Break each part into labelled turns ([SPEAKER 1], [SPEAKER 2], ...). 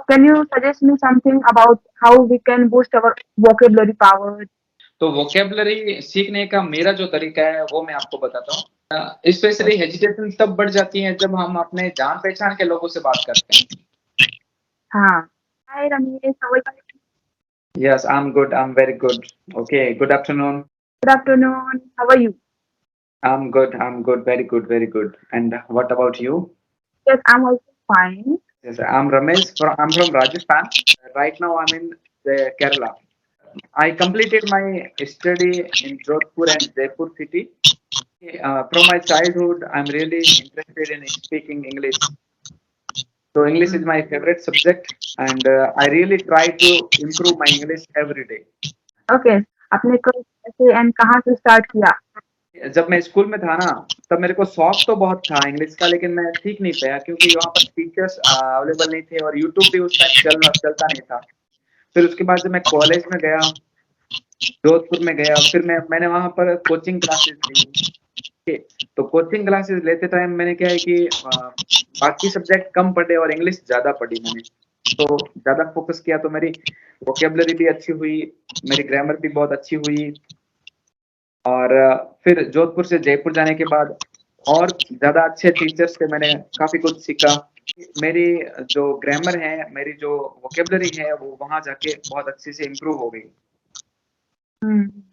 [SPEAKER 1] can you suggest me something about how we can boost our vocabulary power?
[SPEAKER 2] तो vocabulary सीखने का मेरा जो तरीका है वो मैं आपको बताता हूँ। स्पेशली हेजिटेशन तब बढ़ जाती है जब हम अपने जान पहचान के लोगों से बात करते हैं।
[SPEAKER 1] हाँ। Hi Ramesh, how are you?
[SPEAKER 2] Yes, I'm good. I'm very good. Okay, good afternoon.
[SPEAKER 1] Good afternoon. How are you?
[SPEAKER 2] I'm good. I'm good. Very good. Very good. And what about you?
[SPEAKER 1] Yes, I'm also fine.
[SPEAKER 2] Yes, I'm Ramesh. I'm from Rajasthan. Right now, I'm in Kerala. I completed my study in Jodhpur and Jaipur city. From my childhood, I'm really interested in speaking English. So English is my favorite subject, and I really try to improve my English every day.
[SPEAKER 1] Okay. आपने कब कैसे and कहाँ से start किया?
[SPEAKER 2] जब मैं school में था ना, तब मेरे को शौक तो बहुत था इंग्लिश का, लेकिन मैं सीख नहीं पाया क्योंकि वहाँ पर टीचर्स अवेलेबल नहीं थे और यूट्यूब भी उस टाइम चलता नहीं था। फिर उसके बाद जब मैं कॉलेज में गया, जोधपुर में गया, फिर मैंने वहाँ पर कोचिंग क्लासेस ली। ठीक है, तो कोचिंग क्लासेस लेते टाइम मैंने क्या है कि बाकी सब्जेक्ट कम पढ़े और इंग्लिश ज़्यादा पढ़ी मैंने। तो ज़्यादा फोकस किया तो मेरी वोकेबलरी भी अच्छी हुई, मेरी ग्रामर भी बहुत अच्छी हुई। और फिर जोधपुर से जयपुर जाने के बाद और ज़्यादा अच्छे टीचर्स से मैंने काफ़ी कुछ सीखा। मेरी जो ग्रामर है, मेरी जो वोकेबलरी है, वो वहाँ जाके बहुत अच्छे से इम्प्रूव हो गई।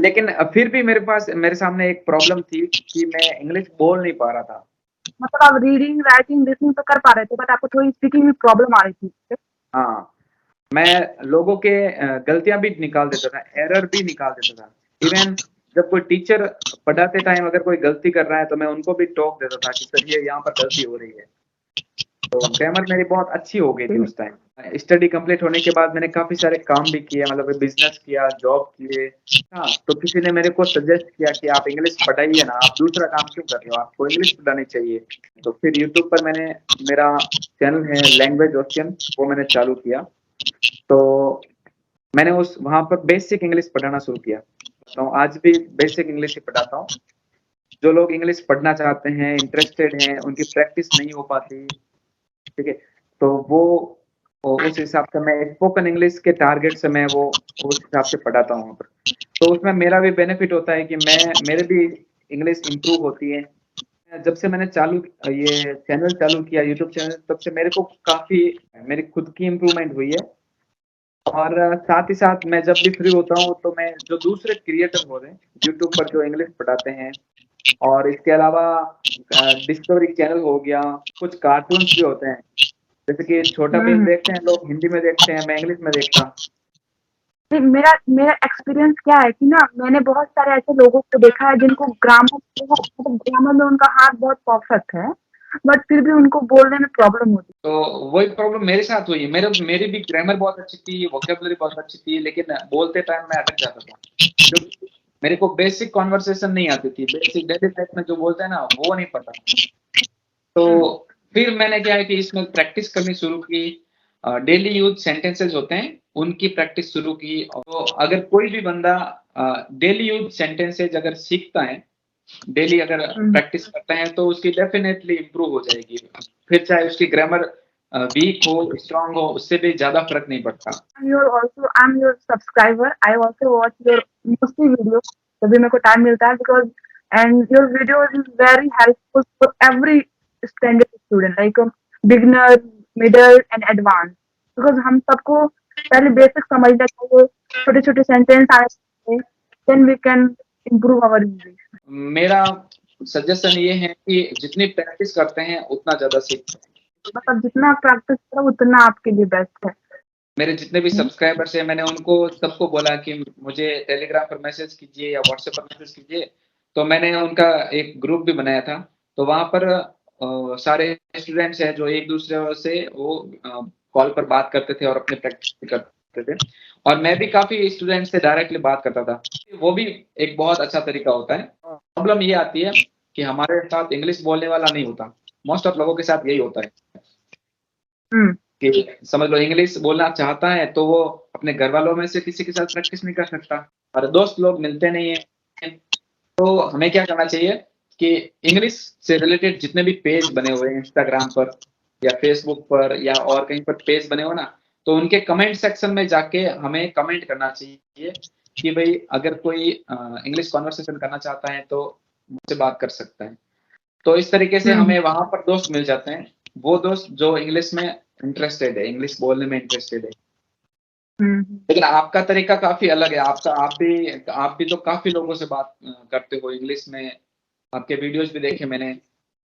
[SPEAKER 2] लेकिन फिर भी मेरे सामने एक प्रॉब्लम थी कि मैं इंग्लिश बोल नहीं पा रहा था।
[SPEAKER 1] मतलब आप रीडिंग, राइटिंग, लिसनिंग तो कर पा रहे थे, बट आपको थोड़ी स्पीकिंग में प्रॉब्लम आ रही थी।
[SPEAKER 2] हाँ, मैं लोगों के गलतियाँ भी निकाल देता था, एरर भी निकाल देता था। इवन जब कोई टीचर पढ़ाते टाइम अगर कोई गलती कर रहा है तो मैं उनको भी टोक देता था कि सर ये यहाँ पर गलती हो रही है। तो ग्रामर मेरी बहुत अच्छी हो गई थी उस टाइम। स्टडी कंप्लीट होने के बाद मैंने काफ़ी सारे काम भी किए, मतलब बिज़नेस किया, जॉब किए। हाँ, तो किसी ने मेरे को सजेस्ट किया कि आप इंग्लिश पढ़ाइए ना, आप दूसरा काम क्यों कर रहे हो? आपको इंग्लिश पढ़ानी चाहिए। तो फिर यूट्यूब पर मैंने मेरा चैनल है लैंग्वेज ओशियन, वो मैंने चालू किया। तो मैंने वहाँ पर बेसिक इंग्लिश पढ़ाना शुरू किया। तो आज भी बेसिक इंग्लिश ही पढ़ाता हूँ। जो लोग इंग्लिश पढ़ना चाहते हैं, इंटरेस्टेड हैं, उनकी प्रैक्टिस नहीं हो पाती, ठीक है? तो वो उस हिसाब से मैं स्पोकन इंग्लिश के टारगेट से मैं वो उस हिसाब से पढ़ाता हूँ वहाँ पर। तो उसमें मेरा भी बेनिफिट होता है कि मेरे भी इंग्लिश इम्प्रूव होती है। जब से मैंने ये चैनल चालू किया यूट्यूब चैनल, तब से मेरे को काफ़ी मेरी खुद की इम्प्रूवमेंट हुई है। और साथ ही साथ मैं जब भी फ्री होता हूँ तो मैं जो दूसरे क्रिएटर हो रहे हैं यूट्यूब पर जो इंग्लिश पढ़ाते हैं, और इसके अलावा डिस्कवरी चैनल हो गया, कुछ कार्टून्स भी होते हैं, जैसे कि छोटा भीम देखते हैं लोग, हिंदी में देखते हैं, मैं इंग्लिश में देखता।
[SPEAKER 1] मेरा मेरा एक्सपीरियंस क्या है कि ना, मैंने बहुत सारे ऐसे लोगों को देखा है जिनको ग्रामर में उनका हाथ बहुत परफेक्ट है, बट फिर भी उनको बोलने में प्रॉब्लम होती है।
[SPEAKER 2] तो वही प्रॉब्लम मेरे साथ हुई। मेरी भी ग्रामर बहुत अच्छी थी, वोकेबलरी बहुत अच्छी थी, लेकिन बोलते टाइम मैं अटक जाता था क्योंकि मेरे को बेसिक कॉन्वर्सेशन नहीं आती थी, बेसिक डेली लाइफ में जो बोलते हैं ना वो नहीं पता। तो फिर मैंने क्या है कि इसमें प्रैक्टिस करनी शुरू की। डेली यूज सेंटेंसेस होते हैं, उनकी प्रैक्टिस शुरू की। तो अगर कोई भी बंदा डेली यूज सेंटेंसेज अगर सीखता है, डेली अगर प्रैक्टिस करता है, तो उसकी डेफिनेटली इम्प्रूव हो जाएगी। फिर चाहे उसकी ग्रामर वीक हो, स्ट्रांग हो, उससे भी ज़्यादा फ़र्क नहीं पड़ता।
[SPEAKER 1] I'm your subscriber. I also watch your mostly video. जब भी मेरे को टाइम मिलता है, because and your video is very helpful for every standard student, like beginner, middle and advanced. Because हम सबको पहले बेसिक समझना चाहिए, छोटे-छोटे सेंटेंस आने चाहिए, then we can improve our English.
[SPEAKER 2] मेरा सजेशन ये है कि जितनी प्रैक्टिस करते हैं उतना ज़्यादा सीखते हैं।
[SPEAKER 1] मतलब जितना प्रैक्टिस करो उतना आपके लिए बेस्ट है।
[SPEAKER 2] मेरे जितने भी सब्सक्राइबर्स हैं, मैंने उनको सबको बोला कि मुझे टेलीग्राम पर मैसेज कीजिए या व्हाट्सएप पर मैसेज कीजिए। तो मैंने उनका एक ग्रुप भी बनाया था, तो वहाँ पर सारे स्टूडेंट्स हैं जो एक दूसरे से वो कॉल पर बात करते थे और अपनी प्रैक्टिस भी करते थे। और मैं भी काफ़ी स्टूडेंट्स से डायरेक्टली बात करता था। वो भी एक बहुत अच्छा तरीका होता है। प्रॉब्लम ये आती है कि हमारे साथ इंग्लिश बोलने वाला नहीं होता। मोस्ट ऑफ लोगों के साथ यही होता है कि समझ लो इंग्लिश बोलना चाहता है तो वो अपने घर वालों में से किसी के साथ प्रैक्टिस नहीं कर सकता, और दोस्त लोग मिलते नहीं है। तो हमें क्या करना चाहिए कि इंग्लिश से रिलेटेड जितने भी पेज बने हुए हैं इंस्टाग्राम पर या फेसबुक पर या और कहीं पर पेज बने हो ना, तो उनके कमेंट सेक्शन में जाके हमें कमेंट करना चाहिए कि भाई अगर कोई इंग्लिश कॉन्वर्सेशन करना चाहता है तो मुझसे बात कर सकता है। तो इस तरीके से
[SPEAKER 1] हम्म
[SPEAKER 2] हमें वहां पर दोस्त मिल जाते हैं, वो दोस्त जो इंग्लिश में इंटरेस्टेड है, इंग्लिश बोलने में इंटरेस्टेड है।
[SPEAKER 1] हम्म।
[SPEAKER 2] लेकिन आपका तरीका काफी अलग है, आपका आप भी तो काफी लोगों से बात करते हो इंग्लिश में, आपके वीडियोज भी देखे मैंने।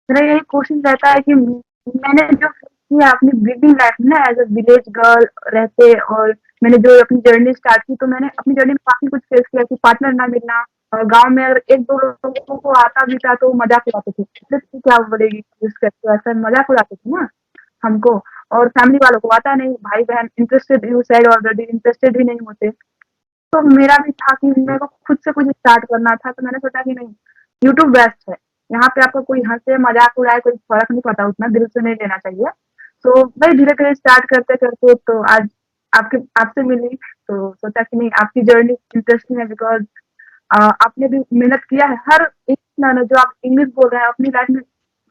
[SPEAKER 1] मेरा यही कोशिश रहता है कि मैंने जो फेस किया अपनी ब्रीडिंग लाइफ में ना एज अ विलेज गर्ल रहते, और मैंने जो अपनी जर्नी स्टार्ट की, तो मैंने अपनी जर्नी में काफी कुछ फेस किया कि पार्टनर ना मिलना, और गांव में अगर एक दो लोगों को आता भी था तो मजाक उड़ाते थे, "अरे तू क्या बोलेगी यूज करते हो", ऐसा मजाक उड़ाते थे ना हमको। और फैमिली वालों को आता नहीं, भाई बहन interested, you said already, interested ही नहीं होते। तो मेरा भी था कि मेरे को खुद से कुछ स्टार्ट करना था, तो मैंने सोचा कि नहीं, यूट्यूब बेस्ट है। यहाँ पे आपको कोई हँसे, मज़ाक उड़ाए, कोई फ़र्क नहीं पड़ता, उतना दिल से नहीं लेना चाहिए। तो वही धीरे-धीरे स्टार्ट करते-करते तो आज आपके आपसे मिली, तो सोचा कि नहीं, आपकी जर्नी इंटरेस्टिंग है, बिकॉज़ आपने भी मेहनत किया है। हर एक ना जो आप इंग्लिश बोल रहे हैं, अपनी लाइफ़ में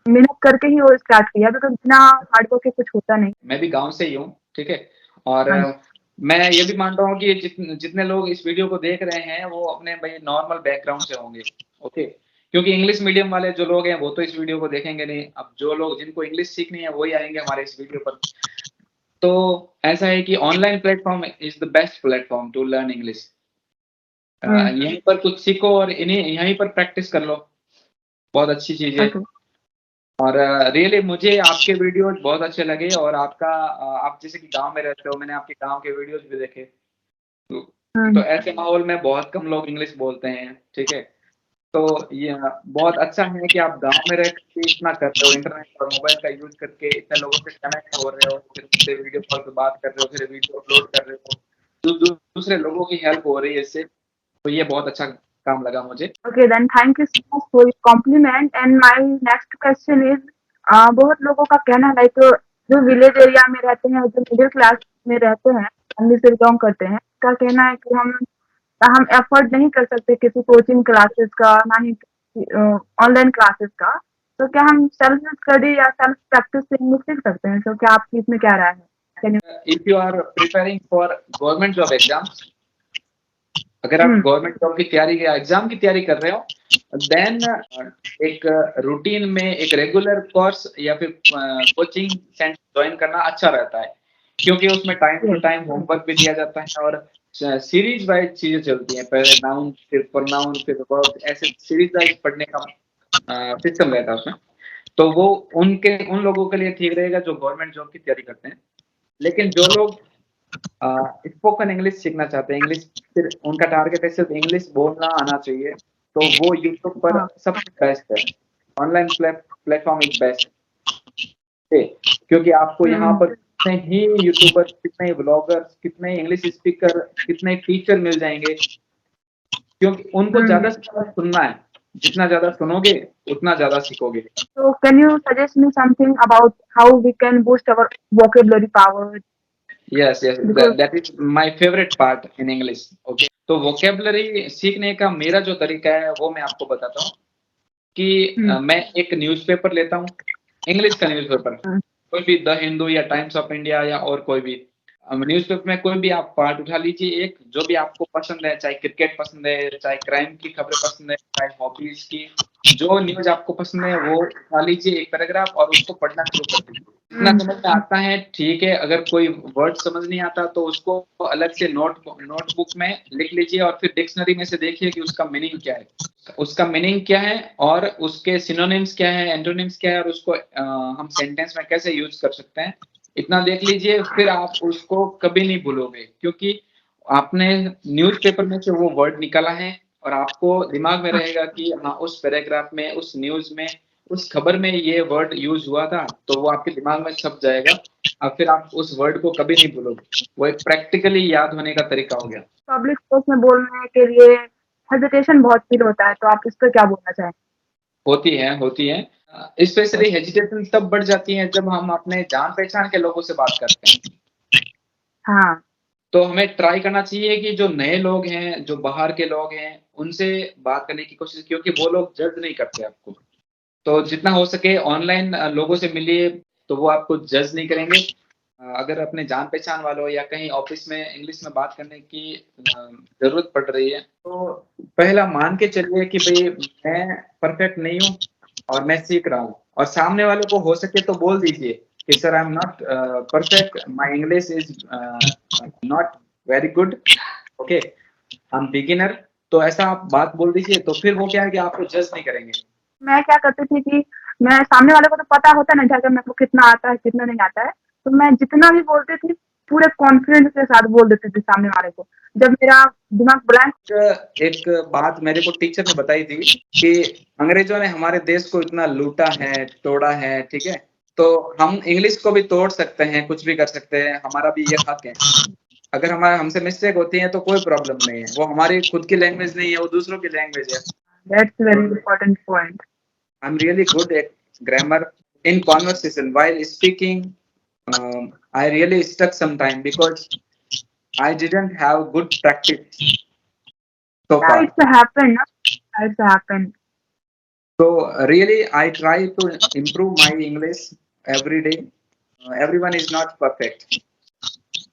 [SPEAKER 1] मेहनत करके ही वो स्टार्ट किया, बिकॉज़ बिना हार्ड वर्क के कुछ होता नहीं।
[SPEAKER 2] मैं भी गाँव से ही हूँ, ठीक है? और
[SPEAKER 1] हाँ
[SPEAKER 2] मैं ये भी मानता हूँ कि जितने लोग इस वीडियो को देख रहे हैं, वो अपने भाई नॉर्मल बैकग्राउंड से होंगे, ओके? क्योंकि इंग्लिश मीडियम वाले जो लोग हैं, वो तो इस वीडियो को देखेंगे नहीं। अब जो लोग जिनको इंग्लिश सीखनी है, वही आएँगे हमारे इस वीडियो पर। तो ऐसा है कि online platform is the best platform to learn English.
[SPEAKER 1] हुँ,
[SPEAKER 2] यहीं पर कुछ सीखो और इन्हीं यहीं पर प्रैक्टिस कर लो, बहुत अच्छी चीज़ है।
[SPEAKER 1] ओके।
[SPEAKER 2] और रियली मुझे आपके वीडियोज़ बहुत अच्छे लगे और आपका आप जैसे कि गाँव में रहते हो, मैंने आपके गाँव के वीडियोज़ भी देखे। तो
[SPEAKER 1] हुँ,
[SPEAKER 2] ऐसे माहौल में बहुत कम लोग इंग्लिश बोलते हैं, ठीक है? तो ये बहुत अच्छा है कि आप गाँव में रह के इतना कर रहे हो, इंटरनेट और मोबाइल का यूज़ करके इतने लोगों से कनेक्ट हो रहे हो, फिर उनसे वीडियो कॉल पे बात कर रहे हो, फिर वीडियो अपलोड कर रहे हो। दूसरे लोगों की हेल्प हो रही है इससे, तो ये बहुत अच्छा काम लगा मुझे।
[SPEAKER 1] Okay, then thank you so much for your compliment. And my next question is, बहुत लोगों का कहना है लाइक जो विलेज एरिया में रहते हैं, जो मिडिल क्लास में रहते हैं, फैमिली से बिलोंग करते हैं, का कहना है कि हम एफर्ट नहीं कर सकते किसी कोचिंग क्लासेस का, ना ही ऑनलाइन क्लासेस का। तो क्या हम सेल्फ स्टडी या सेल्फ प्रैक्टिस से इंग्लिश सीख सकते हैं? तो क्या आपकी इसमें क्या राय है? Can you?
[SPEAKER 2] If you are preparing for government job exams, अगर आप
[SPEAKER 1] हम्म,
[SPEAKER 2] गवर्नमेंट जॉब की तैयारी या एग्ज़ाम की तैयारी कर रहे हो, देन एक रूटीन में एक रेगुलर कोर्स या फिर कोचिंग सेंटर जॉइन करना अच्छा रहता है। क्योंकि उसमें time to
[SPEAKER 1] yes.
[SPEAKER 2] Time homework भी दिया जाता है और सीरीज़ वाइज़ चीज़ें चलती हैं। पहले नाउन, फिर प्रोनाउन, फिर वर्ब, ऐसे सीरीज़ वाइज़ पढ़ने का सिस्टम रहता है उसमें। तो वो उन लोगों के लिए ठीक रहेगा जो गवर्नमेंट जॉब की तैयारी करते हैं। लेकिन जो लोग स्पोकन इंग्लिश सीखना चाहते हैं, इंग्लिश सिर्फ उनका टारगेट है, सिर्फ इंग्लिश बोलना आना चाहिए, तो वो यूट्यूब पर
[SPEAKER 1] हाँ।
[SPEAKER 2] सबसे बेस्ट है। ऑनलाइन प्लेटफ़ॉर्म इज़ बेस्ट है, क्योंकि आपको यहाँ
[SPEAKER 1] हम्म,
[SPEAKER 2] पर कितने ही यूट्यूबर्स, कितने ही व्लॉगर्स, कितने ही इंग्लिश स्पीकर, कितने टीचर मिल जाएँगे, क्योंकि उनको
[SPEAKER 1] हम्म।
[SPEAKER 2] ज़्यादा से ज़्यादा सुनना है। जितना ज़्यादा सुनोगे, उतना ज़्यादा सीखोगे।
[SPEAKER 1] So can you suggest me something about how we can boost our vocabulary power?
[SPEAKER 2] Yes, yes,
[SPEAKER 1] Because
[SPEAKER 2] that is my favourite part in English, okay. तो वोकैब्युलरी सीखने का मेरा जो तरीका है, वो मैं आपको बताता हूँ। कि
[SPEAKER 1] hmm,
[SPEAKER 2] मैं एक न्यूज़पेपर लेता हूँ, इंग्लिश का न्यूज़पेपर,
[SPEAKER 1] hmm,
[SPEAKER 2] कोई भी द हिंदू या टाइम्स ऑफ इंडिया या और कोई भी। न्यूज़पेपर में कोई भी आप पार्ट उठा लीजिए एक, जो भी आपको पसंद है, चाहे क्रिकेट पसंद है, चाहे क्राइम की खबरें पसंद है, चाहे हॉबीज़ की, जो न्यूज़ आपको पसंद है, वो उठा लीजिए एक पैराग्राफ और उसको पढ़ना शुरू कर दीजिए। जितना
[SPEAKER 1] hmm,
[SPEAKER 2] समझ में आता है ठीक है, अगर कोई वर्ड समझ नहीं आता तो उसको अलग से नोटबुक में लिख लीजिए और फिर डिक्शनरी में से देखिए कि उसका मीनिंग क्या है। उसका मीनिंग क्या है और उसके सिनोनिम्स क्या है, एंटोनिम्स क्या है और उसको हम सेंटेंस में कैसे यूज़ कर सकते हैं, इतना देख लीजिए, फिर आप उसको कभी नहीं भूलोगे, क्योंकि आपने न्यूज़पेपर में से वो वर्ड निकाला है और आपको दिमाग में रहेगा कि हाँ, उस पैराग्राफ में, उस न्यूज़ में, उस खबर में ये वर्ड यूज़ हुआ था, तो वो आपके दिमाग में छप जाएगा और फिर आप उस वर्ड को कभी नहीं भूलोगे। वो एक प्रैक्टिकली याद होने का तरीका हो गया।
[SPEAKER 1] पब्लिक स्पेस में बोलने के लिए हेजिटेशन बहुत फील होता है, तो आप इस पे क्या बोलना चाहेंगे?
[SPEAKER 2] होती है, होती है। स्पेशली हेजिटेशन तब बढ़ जाती है जब हम अपने जान-पहचान के लोगों से बात करते हैं।
[SPEAKER 1] हाँ।
[SPEAKER 2] तो हमें ट्राई करना चाहिए कि जो नए लोग हैं, जो बाहर के लोग हैं, उनसे बात करने की कोशिश, क्योंकि वो लोग जज नहीं करते आपको। तो जितना हो सके ऑनलाइन लोगों से मिलिए, तो वो आपको जज नहीं करेंगे। अगर अपने जान पहचान वालों या कहीं ऑफिस में इंग्लिश में बात करने की जरूरत पड़ रही है, तो पहला मान के चलिए कि भाई मैं परफेक्ट नहीं हूँ और मैं सीख रहा हूँ, और सामने वाले को हो सके तो बोल दीजिए कि sir I am not perfect, my English is not very good, okay, I am beginner. तो ऐसा आप बात बोल दीजिए, तो फिर वो क्या है कि आपको जज नहीं करेंगे।
[SPEAKER 1] मैं क्या करती थी कि मैं सामने वाले को तो पता होता ना कि मेरे को कितना आता है कितना नहीं आता है, तो मैं जितना भी बोलती थी पूरे कॉन्फिडेंस के साथ बोल देती थी सामने वाले को। जब मेरा दिमाग ब्लैंक।
[SPEAKER 2] एक बात मेरे को टीचर ने बताई थी कि अंग्रेजों ने हमारे देश को इतना लूटा है, तोड़ा है, ठीक है, तो हम इंग्लिश को भी तोड़ सकते हैं, कुछ भी कर सकते हैं, हमारा भी ये हक है। अगर हमारा हमसे मिस्टेक होती है तो कोई प्रॉब्लम नहीं है, वो हमारी खुद की लैंग्वेज नहीं है, वो दूसरों की लैंग्वेज है।
[SPEAKER 1] That's very important point.
[SPEAKER 2] I am really good at grammar in conversation while speaking. I really stuck some time because I didn't have good practice so
[SPEAKER 1] Yeah,
[SPEAKER 2] far.
[SPEAKER 1] it's happened, no? It's happened.
[SPEAKER 2] So really, I try to improve my English every day. Everyone is not perfect.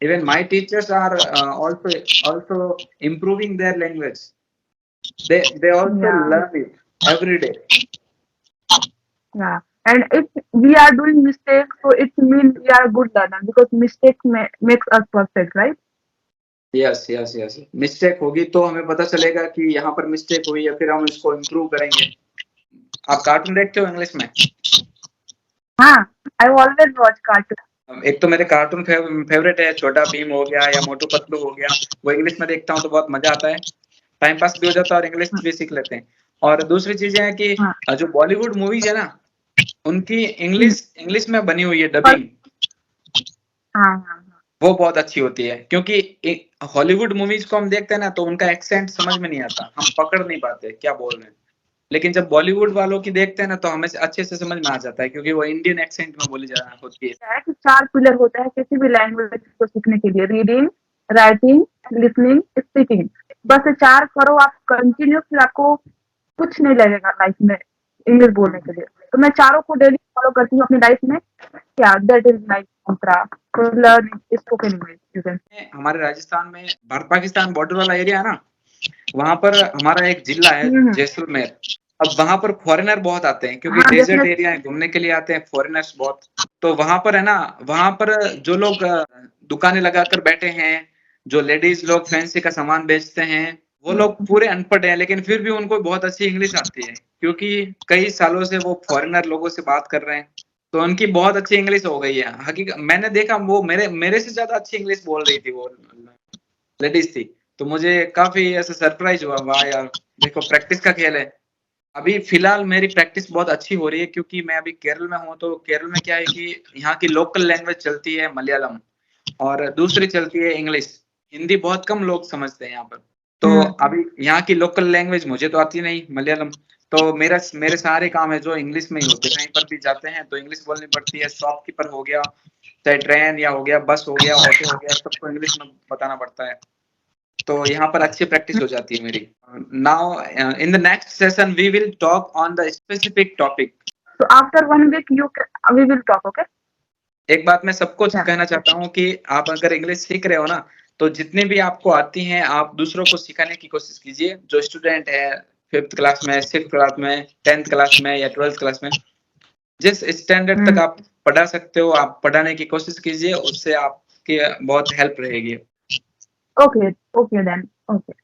[SPEAKER 2] Even my teachers are also improving their language. They also
[SPEAKER 1] Yeah,
[SPEAKER 2] learn it every day.
[SPEAKER 1] yeah. And if we are doing mistakes, so it means we are a good learner because mistakes makes us perfect, right?
[SPEAKER 2] Yes yes yes, mistake होगी तो हमें पता चलेगा कि यहाँ पर mistake हुई है, फिर हम इसको इम्प्रूव करेंगे। आप कार्टून देखते हो इंग्लिश में?
[SPEAKER 1] हाँ, I always watch cartoon.
[SPEAKER 2] एक तो मेरे कार्टून फेवरेट है, छोटा भीम हो गया या मोटू पतलू हो गया, वो इंग्लिश में देखता हूँ तो बहुत मजा आता है, टाइम पास भी हो जाता है और इंग्लिश भी सीख लेते हैं। और दूसरी चीजें है कि
[SPEAKER 1] हाँ,
[SPEAKER 2] जो बॉलीवुड मूवीज है ना, उनकी
[SPEAKER 1] हम्म,
[SPEAKER 2] इंग्लिश में बनी हुई है
[SPEAKER 1] पर
[SPEAKER 2] डबिंग,
[SPEAKER 1] हाँ, हाँ, हाँ,
[SPEAKER 2] वो बहुत अच्छी होती है, क्योंकि हॉलीवुड मूवीज को हम देखते हैं ना तो उनका एक्सेंट समझ में नहीं आता, हम पकड़ नहीं पाते क्या बोल रहे हैं। लेकिन जब बॉलीवुड वालों की देखते हैं ना तो हमें अच्छे से समझ में आ जाता है, क्योंकि वो इंडियन एक्सेंट में बोली जा होती है।
[SPEAKER 1] क्या है कि 4 पिलर होता है किसी भी लैंग्वेज को सीखने के लिए, रीडिंग, राइटिंग, लिसनिंग, स्पीकिंग। बस ये 4 करो आप कंटिन्यू, फिर आपको कुछ नहीं लगेगा लाइफ में इंग्लिश बोलने के लिए। तो मैं चारों को डेली फॉलो करती हूँ अपनी लाइफ में। क्या that is like mantra to learn spoken English you can.
[SPEAKER 2] हमारे राजस्थान में भारत पाकिस्तान बॉर्डर वाला एरिया है ना, वहां पर हमारा एक जिला है
[SPEAKER 1] हम्म,
[SPEAKER 2] जैसलमेर। अब वहां पर फॉरेनर बहुत आते हैं, क्योंकि
[SPEAKER 1] हाँ
[SPEAKER 2] डेजर्ट
[SPEAKER 1] डेफिनेटली।
[SPEAKER 2] एरिया है, घूमने के लिए आते हैं फॉरेनर्स बहुत। तो वहां पर है ना, वहां पर जो लोग दुकानें लगाकर बैठे हैं, जो लेडीज लोग फैंसी का सामान बेचते हैं, वो लोग पूरे अनपढ़ हैं, लेकिन फिर भी उनको बहुत अच्छी इंग्लिश आती है, क्योंकि कई सालों से वो फॉरेनर लोगों से बात कर रहे हैं, तो उनकी बहुत अच्छी इंग्लिश हो गई है। हकीकत मैंने देखा, वो मेरे मेरे से ज्यादा अच्छी इंग्लिश बोल रही थी, वो लेडीज थी। तो मुझे काफी ऐसा सरप्राइज हुआ, वाह यार, देखो प्रैक्टिस का खेल है। अभी फिलहाल मेरी प्रैक्टिस बहुत अच्छी हो रही है, क्योंकि मैं अभी केरल में हूँ, तो केरल में क्या है कि यहाँ की लोकल लैंग्वेज चलती है मलयालम, और दूसरी चलती है इंग्लिश। हिंदी बहुत कम लोग समझते हैं यहाँ पर। तो अभी यहाँ की लोकल लैंग्वेज मुझे तो आती नहीं, मलयालम। तो मेरे सारे काम है जो इंग्लिश में ही होते हैं, कहीं पर भी जाते हैं तो इंग्लिश बोलनी पड़ती है। शॉपकीपर हो गया, चाहे ट्रेन या हो गया, बस हो गया, ऑटो हो गया, सबको इंग्लिश में बताना पड़ता है। तो यहाँ पर अच्छी प्रैक्टिस हो जाती है मेरी। Now in the next session we will talk on the specific topic.
[SPEAKER 1] So after 1 week we will talk, okay?
[SPEAKER 2] एक बात मैं सबको
[SPEAKER 1] Yeah.
[SPEAKER 2] कहना चाहता हूँ कि आप अगर इंग्लिश सीख रहे हो ना, तो जितनी भी आपको आती हैं आप दूसरों को सिखाने की कोशिश कीजिए। जो स्टूडेंट है 5th क्लास में, 6th क्लास में, 10th क्लास में या 12th क्लास में, जिस स्टैंडर्ड तक आप पढ़ा सकते हो आप पढ़ाने की कोशिश कीजिए, उससे आपकी बहुत हेल्प रहेगी।
[SPEAKER 1] Okay, okay then. Okay.